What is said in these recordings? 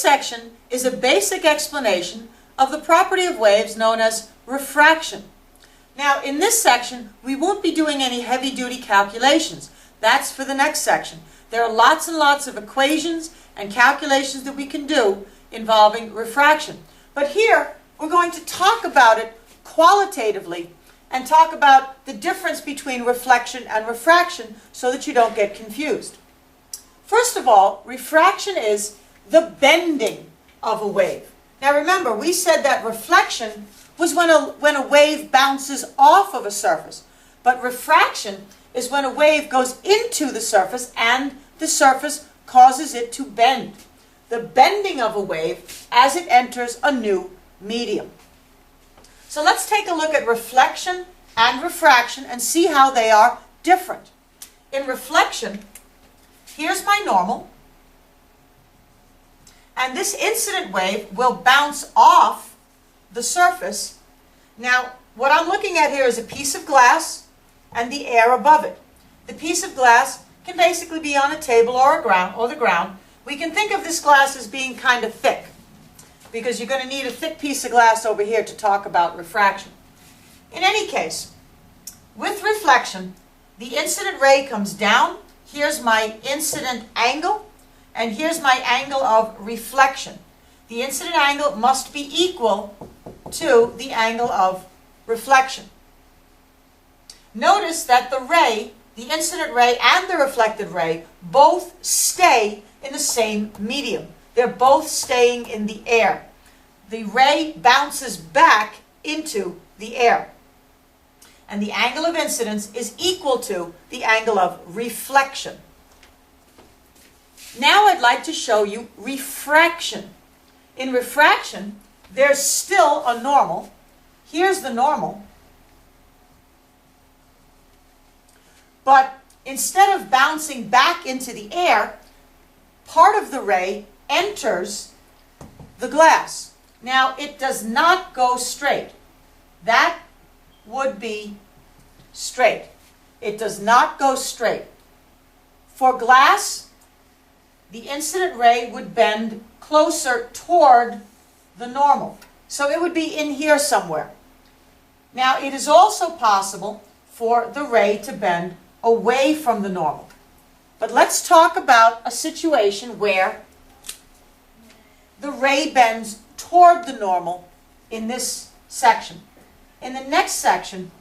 section is a basic explanation of the property of waves known as refraction. Now, in this section, we won't be doing any heavy-duty calculations. That's for the next section. There are lots and lots of equations and calculations that we can do involving refraction. But here, we're going to talk about it qualitatively and talk about the difference between reflection and refraction so that you don't get confused. First of all, refraction is the bending of a wave. Now remember, we said that reflection was when a wave bounces off of a surface, but refraction is when a wave goes into the surface and the surface causes it to bend. The bending of a wave as it enters a new medium. So let's take a look at reflection and refraction and see how they are different. In reflection, here's my normal, and this incident wave will bounce off the surface. Now, what I'm looking at here is a piece of glass and the air above it. The piece of glass can basically be on a table or the ground. We can think of this glass as being kind of thick, because you're going to need a thick piece of glass over here to talk about refraction. In any case, with reflection, the incident ray comes down. Here's my incident angle, and here's my angle of reflection. The incident angle must be equal to the angle of reflection. Notice that the ray, the incident ray and the reflected ray, both stay in the same medium. They're both staying in the air. The ray bounces back into the air. And the angle of incidence is equal to the angle of reflection. Now I'd like to show you refraction. In refraction, there's still a normal. Here's the normal. But instead of bouncing back into the air, part of the ray enters the glass. Now, it does not go straight. That would be straight. It does not go straight. For glass, the incident ray would bend closer toward the normal. So it would be in here somewhere. Now, it is also possible for the ray to bend away from the normal. But let's talk about a situation where the ray bends toward the normal in this section. In the next section,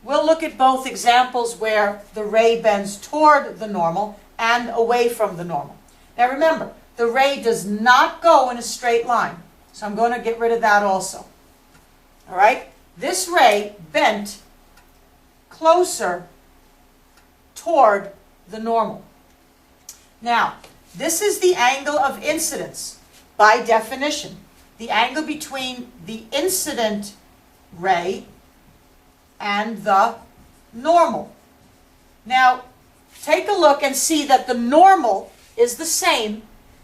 we'll look at both examples where the ray bends toward the normal and away from the normal. Now remember, the ray does not go in a straight line, so I'm going to get rid of that also. All right? This ray bent closer toward the normal. Now, this is the angle of incidence by definition. The angle between the incident ray and the normal. Now, take a look and see that the normal is the same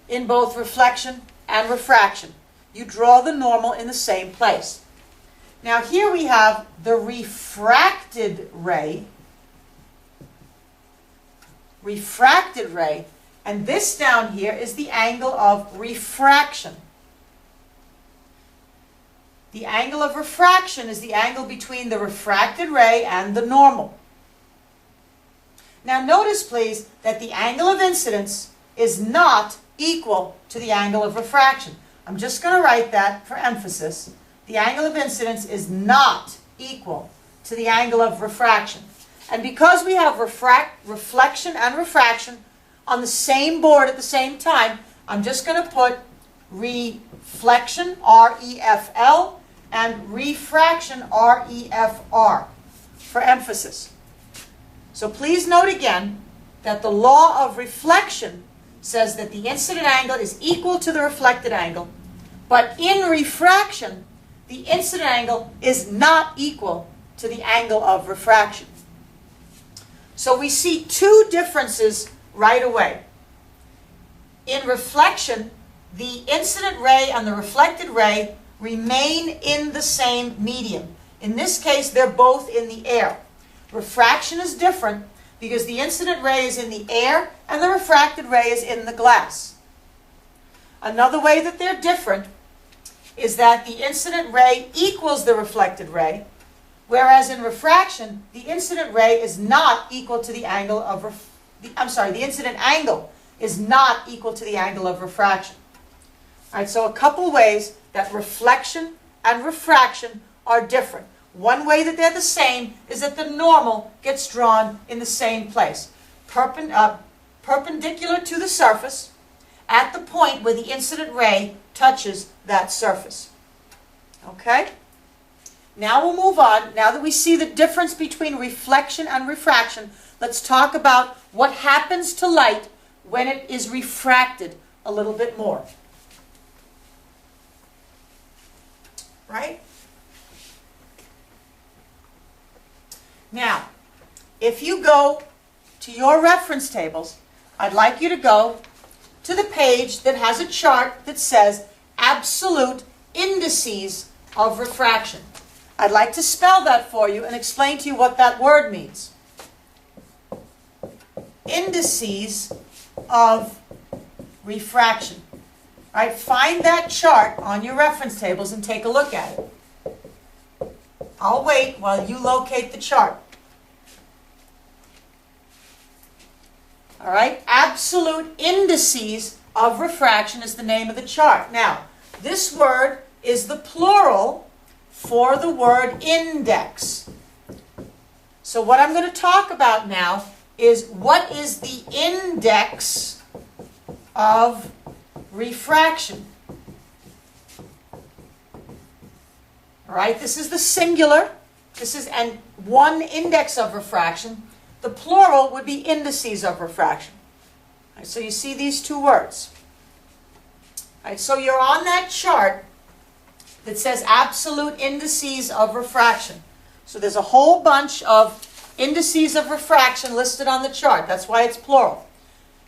in both reflection and refraction. You draw the normal in the same place. Now, here we have the refracted ray, and this down here is the angle of refraction. The angle of refraction is the angle between the refracted ray and the normal. Now notice, please, that the angle of incidence is not equal to the angle of refraction. I'm just going to write that for emphasis. The angle of incidence is not equal to the angle of refraction. And because we have reflection and refraction on the same board at the same time, I'm just going to put reflection, R-E-F-L, and refraction, R-E-F-R, for emphasis. So please note again that the law of reflection says that the incident angle is equal to the reflected angle, but in refraction, the incident angle is not equal to the angle of refraction. So we see two differences right away. In reflection, the incident ray and the reflected ray remain in the same medium. In this case, they're both in the air. Refraction is different because the incident ray is in the air and the refracted ray is in the glass. Another way that they're different is that the incident ray equals the reflected ray, whereas in refraction, the incident ray is not equal to the angle of the incident angle is not equal to the angle of refraction. All right, so a couple ways that reflection and refraction are different. One way that they're the same is that the normal gets drawn in the same place, perpendicular to the surface at the point where the incident ray touches that surface. Okay? Now we'll move on. Now that we see the difference between reflection and refraction, let's talk about what happens to light when it is refracted a little bit more. Right? Now, if you go to your reference tables, I'd like you to go to the page that has a chart that says absolute indices of refraction. I'd like to spell that for you and explain to you what that word means. Indices of refraction. All right, find that chart on your reference tables and take a look at it. I'll wait while you locate the chart. All right, absolute indices of refraction is the name of the chart. Now, this word is the plural for the word index. So what I'm going to talk about now is what is the index of refraction. All right, this is the singular. This is one index of refraction. The plural would be indices of refraction. All right, so you see these two words. All right, so you're on that chart that says absolute indices of refraction. So there's a whole bunch of indices of refraction listed on the chart. That's why it's plural.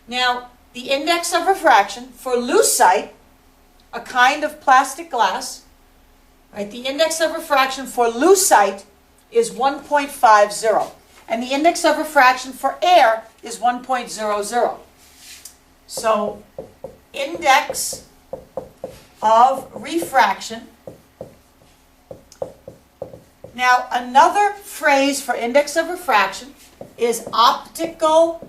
Now, the index of refraction for lucite, a kind of plastic glass, right, the index of refraction for lucite is 1.50. And the index of refraction for air is 1.00. So, index of refraction. Now, another phrase for index of refraction is optical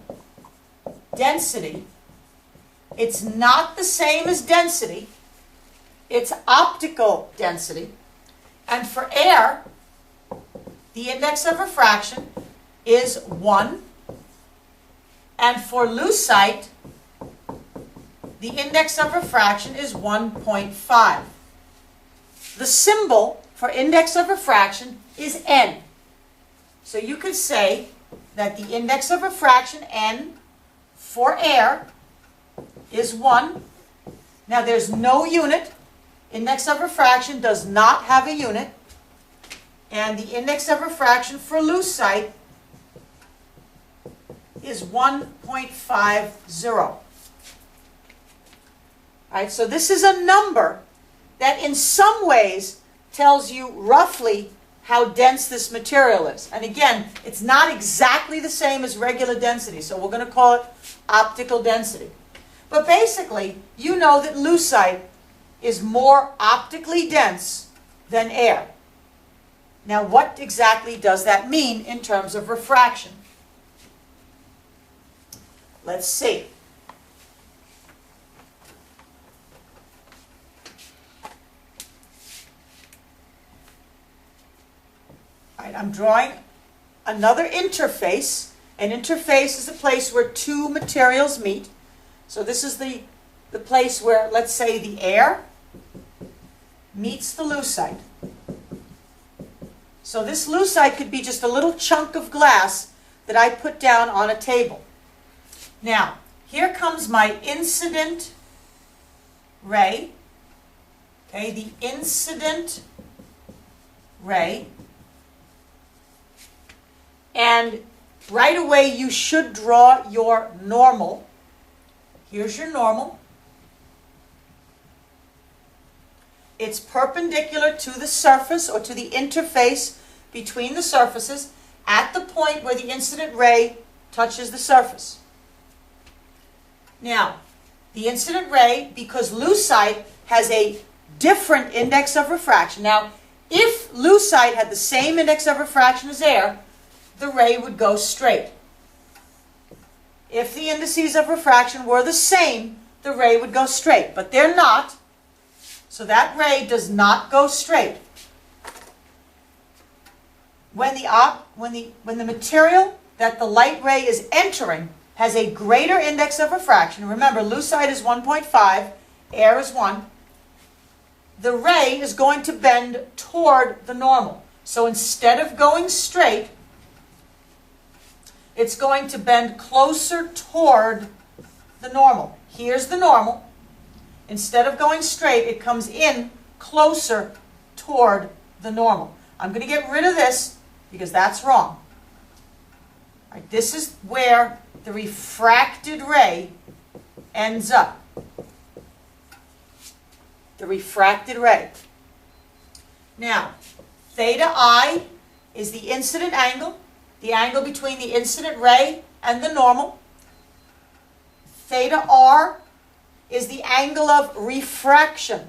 density. It's not the same as density. It's optical density. And for air, the index of refraction is 1. And for lucite, the index of refraction is 1.5. The symbol for index of refraction is n. So you could say that the index of refraction, n, for air is 1. Now there's no unit. Index of refraction does not have a unit. And the index of refraction for lucite is 1.50. All right, so this is a number that in some ways tells you roughly how dense this material is. And again, it's not exactly the same as regular density, so we're going to call it optical density. But basically, you know that lucite is more optically dense than air. Now, what exactly does that mean in terms of refraction? Let's see. All right, I'm drawing another interface. An interface is a place where two materials meet. So this is the place where, let's say, the air meets the lucite. So this lucite could be just a little chunk of glass that I put down on a table. Now, here comes my incident ray. Okay, the incident ray. And right away you should draw your normal. Here's your normal. It's perpendicular to the surface or to the interface between the surfaces at the point where the incident ray touches the surface. Now, the incident ray, because lucite has a different index of refraction. Now, if lucite had the same index of refraction as air, the ray would go straight. If the indices of refraction were the same, the ray would go straight, but they're not, so that ray does not go straight. When the material that the light ray is entering has a greater index of refraction, remember lucite is 1.5, air is 1, the ray is going to bend toward the normal. So instead of going straight, it's going to bend closer toward the normal. Here's the normal. Instead of going straight, it comes in closer toward the normal. I'm going to get rid of this because that's wrong. All right, this is where the refracted ray ends up. The refracted ray. Now, theta I is the incident angle, the angle between the incident ray and the normal. Theta R is the angle of refraction,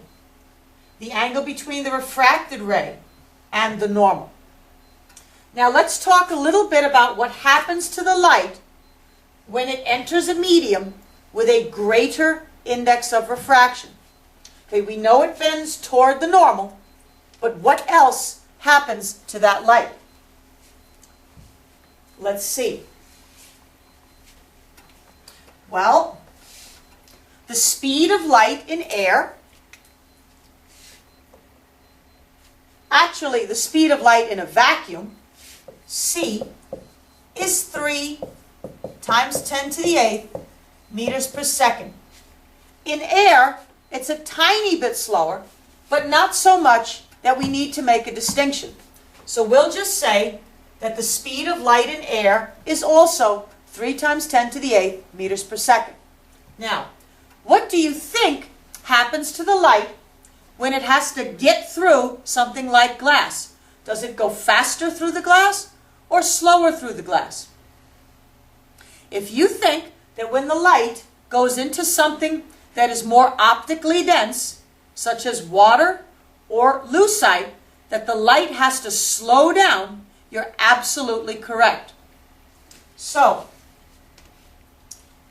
the angle between the refracted ray and the normal. Now let's talk a little bit about what happens to the light when it enters a medium with a greater index of refraction. Okay, we know it bends toward the normal, but what else happens to that light? Let's see. Well, the speed of light in air, actually the speed of light in a vacuum, C, is 3 times 10 to the 8th meters per second. In air, it's a tiny bit slower, but not so much that we need to make a distinction. So we'll just say that the speed of light in air is also 3 times 10 to the 8th meters per second. Now, what do you think happens to the light when it has to get through something like glass? Does it go faster through the glass or slower through the glass? If you think that when the light goes into something that is more optically dense, such as water or lucite, that the light has to slow down, you're absolutely correct. So,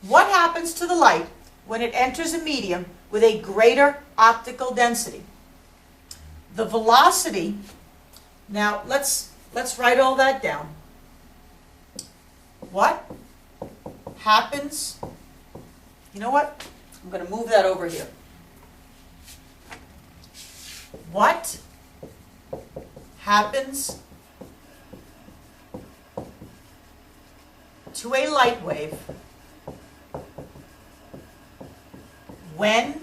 what happens to the light when it enters a medium with a greater optical density? The velocity, now let's write all that down. What happens, you know what? I'm going to move that over here. What happens to a light wave when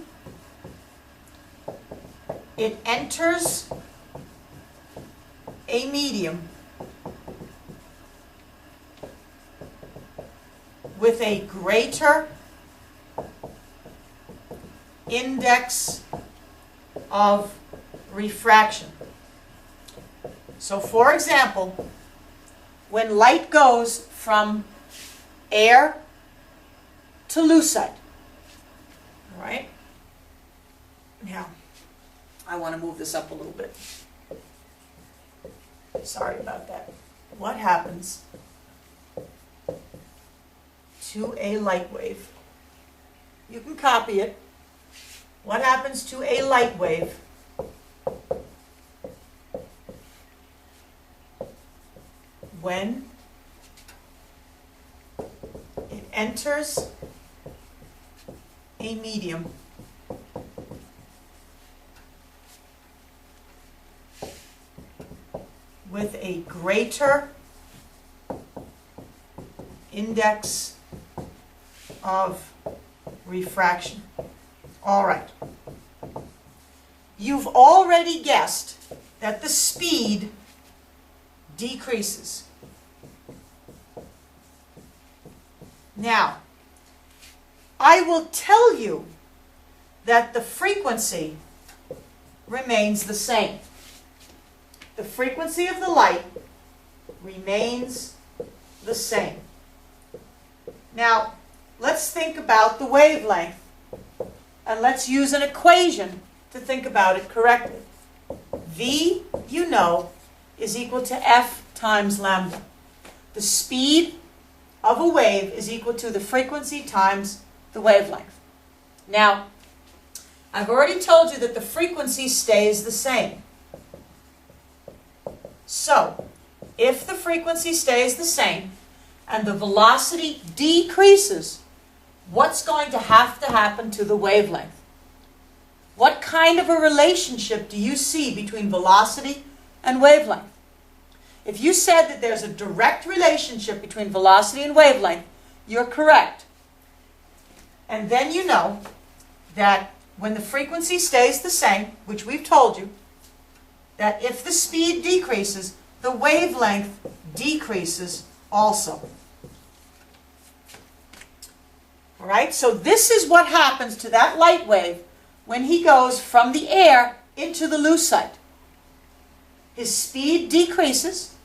it enters a medium with a greater index of refraction? So, for example, when light goes from air to lucite, all right? Now, I want to move this up a little bit. Sorry about that. What happens to a light wave? You can copy it. What happens to a light wave when it enters a medium with a greater index of refraction? All right. You've already guessed that the speed decreases. Now, I will tell you that the frequency remains the same. The frequency of the light remains the same. Now, let's think about the wavelength and let's use an equation to think about it correctly. V, you know, is equal to F times lambda. The speed of a wave is equal to the frequency times the wavelength. Now, I've already told you that the frequency stays the same. So, if the frequency stays the same and the velocity decreases, what's going to happen to the wavelength? What kind of a relationship do you see between velocity and wavelength? If you said that there's a direct relationship between velocity and wavelength, you're correct. And then you know that when the frequency stays the same, which we've told you, that if the speed decreases, the wavelength decreases also. All right, so this is what happens to that light wave when he goes from the air into the lucite. His speed decreases,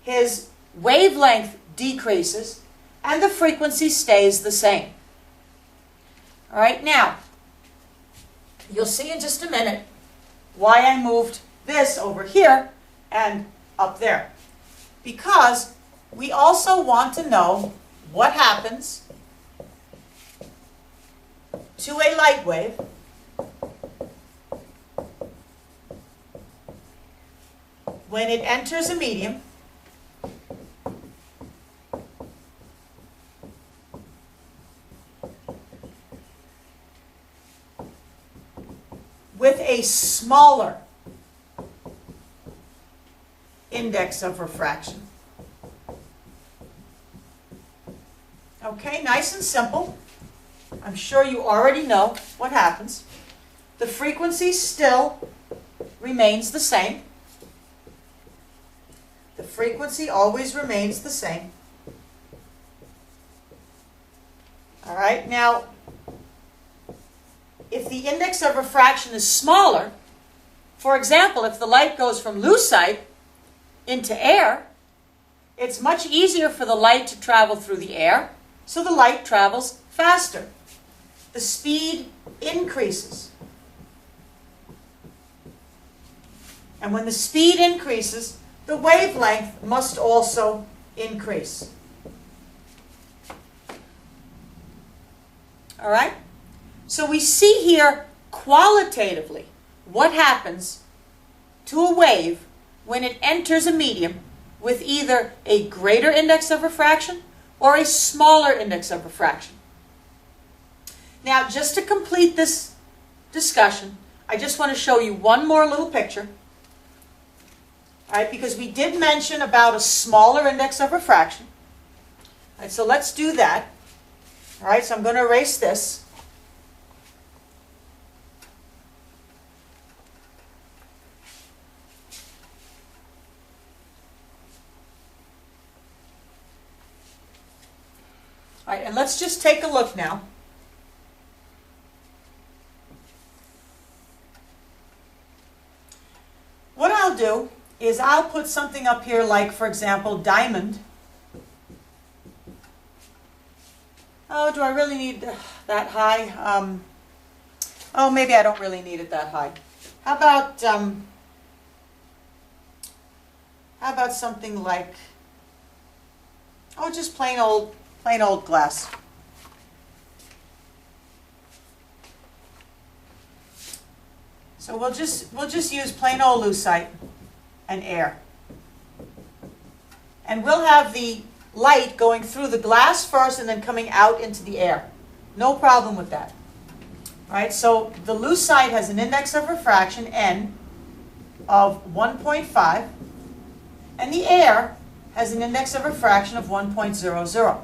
his wavelength decreases, and the frequency stays the same. All right, now, you'll see in just a minute why I moved this over here and up there. Because we also want to know what happens to a light wave when it enters a medium with a smaller index of refraction. Okay, nice and simple. I'm sure you already know what happens. The frequency still remains the same. The frequency always remains the same. All right, now, if the index of refraction is smaller, for example, if the light goes from lucite into air, it's much easier for the light to travel through the air, so the light travels faster. The speed increases. And when the speed increases, the wavelength must also increase. All right? So we see here qualitatively what happens to a wave when it enters a medium with either a greater index of refraction or a smaller index of refraction. Now, just to complete this discussion, I just want to show you one more little picture. All right, because we did mention about a smaller index of refraction. All right, so let's do that. All right, so I'm going to erase this. All right, and let's just take a look now. What I'll do is I'll put something up here like, for example, diamond. Oh, do I really need that high? Oh, maybe I don't really need it that high. How about something like, oh, just plain old glass. So we'll just use plain old lucite and air. And we'll have the light going through the glass first and then coming out into the air. No problem with that. All right, so the lucite has an index of refraction, N, of 1.5, and the air has an index of refraction of 1.00.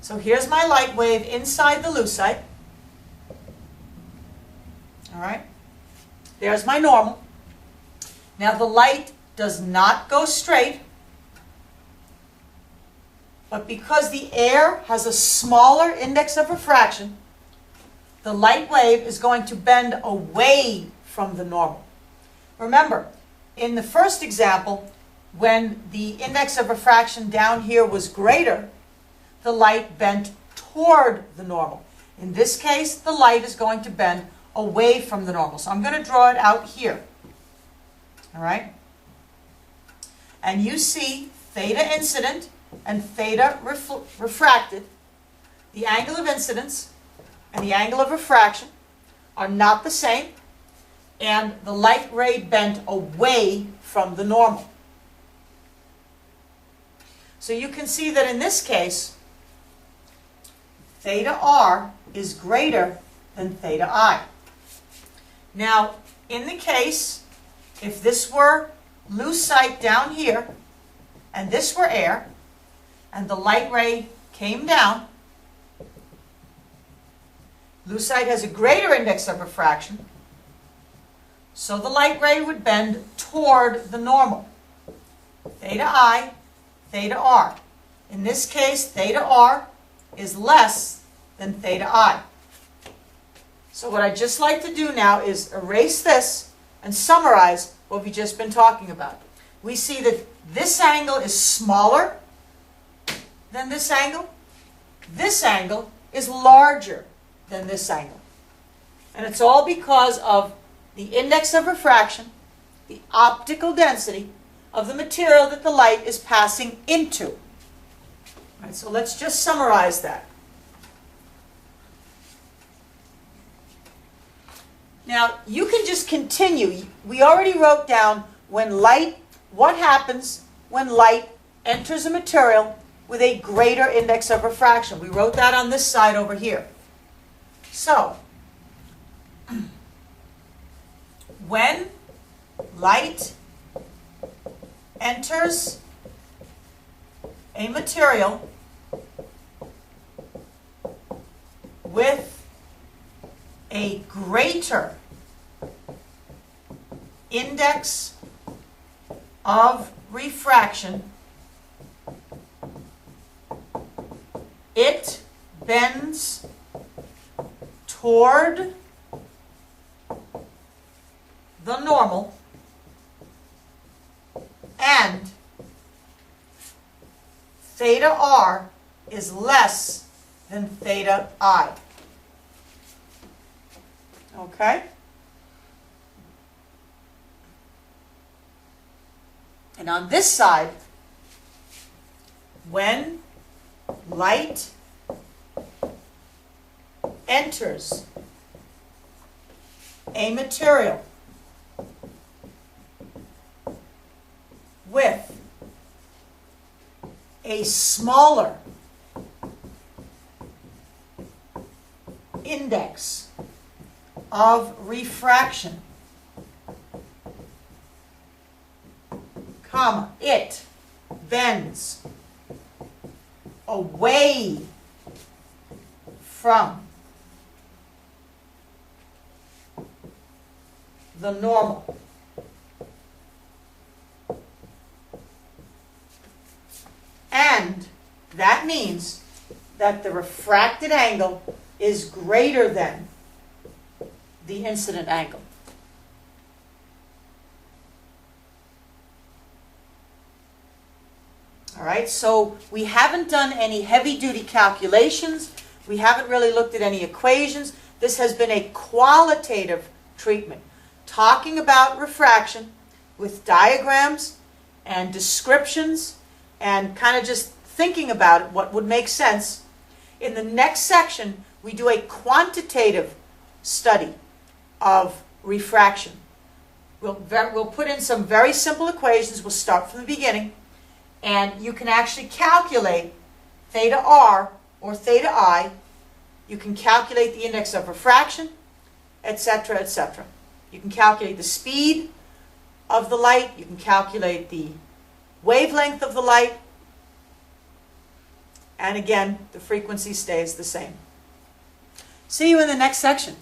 So here's my light wave inside the lucite. All right. There's my normal. Now the light does not go straight, but because the air has a smaller index of refraction, the light wave is going to bend away from the normal. Remember, in the first example, when the index of refraction down here was greater, the light bent toward the normal. In this case, the light is going to bend away from the normal. So I'm going to draw it out here. All right? And you see theta incident and theta refracted. The angle of incidence and the angle of refraction are not the same, and the light ray bent away from the normal. So you can see that in this case, theta r is greater than theta I. Now, in the case, if this were lucite down here, and this were air, and the light ray came down, lucite has a greater index of refraction, so the light ray would bend toward the normal. Theta I, theta r. In this case, theta r is less than theta I. So what I'd just like to do now is erase this and summarize what we've just been talking about. We see that this angle is smaller than this angle. This angle is larger than this angle. And it's all because of the index of refraction, the optical density of the material that the light is passing into. All right, so let's just summarize that. Now, you can just continue. We already wrote down what happens when light enters a material with a greater index of refraction. We wrote that on this side over here. So, when light enters a material with a greater index of refraction, it bends toward the normal, and theta r is less than theta I. Okay? And on this side, when light enters a material with a smaller index of refraction, comma, it bends away from the normal. And that means that the refracted angle is greater than the incident angle. All right, so we haven't done any heavy-duty calculations. We haven't really looked at any equations. This has been a qualitative treatment, talking about refraction with diagrams and descriptions and kind of just thinking about it, what would make sense. In the next section, we do a quantitative study of refraction. We'll put in some very simple equations. We'll start from the beginning, and you can actually calculate theta r or theta I. You can calculate the index of refraction, etc., etc. You can calculate the speed of the light. You can calculate the wavelength of the light. And again, the frequency stays the same. See you in the next section.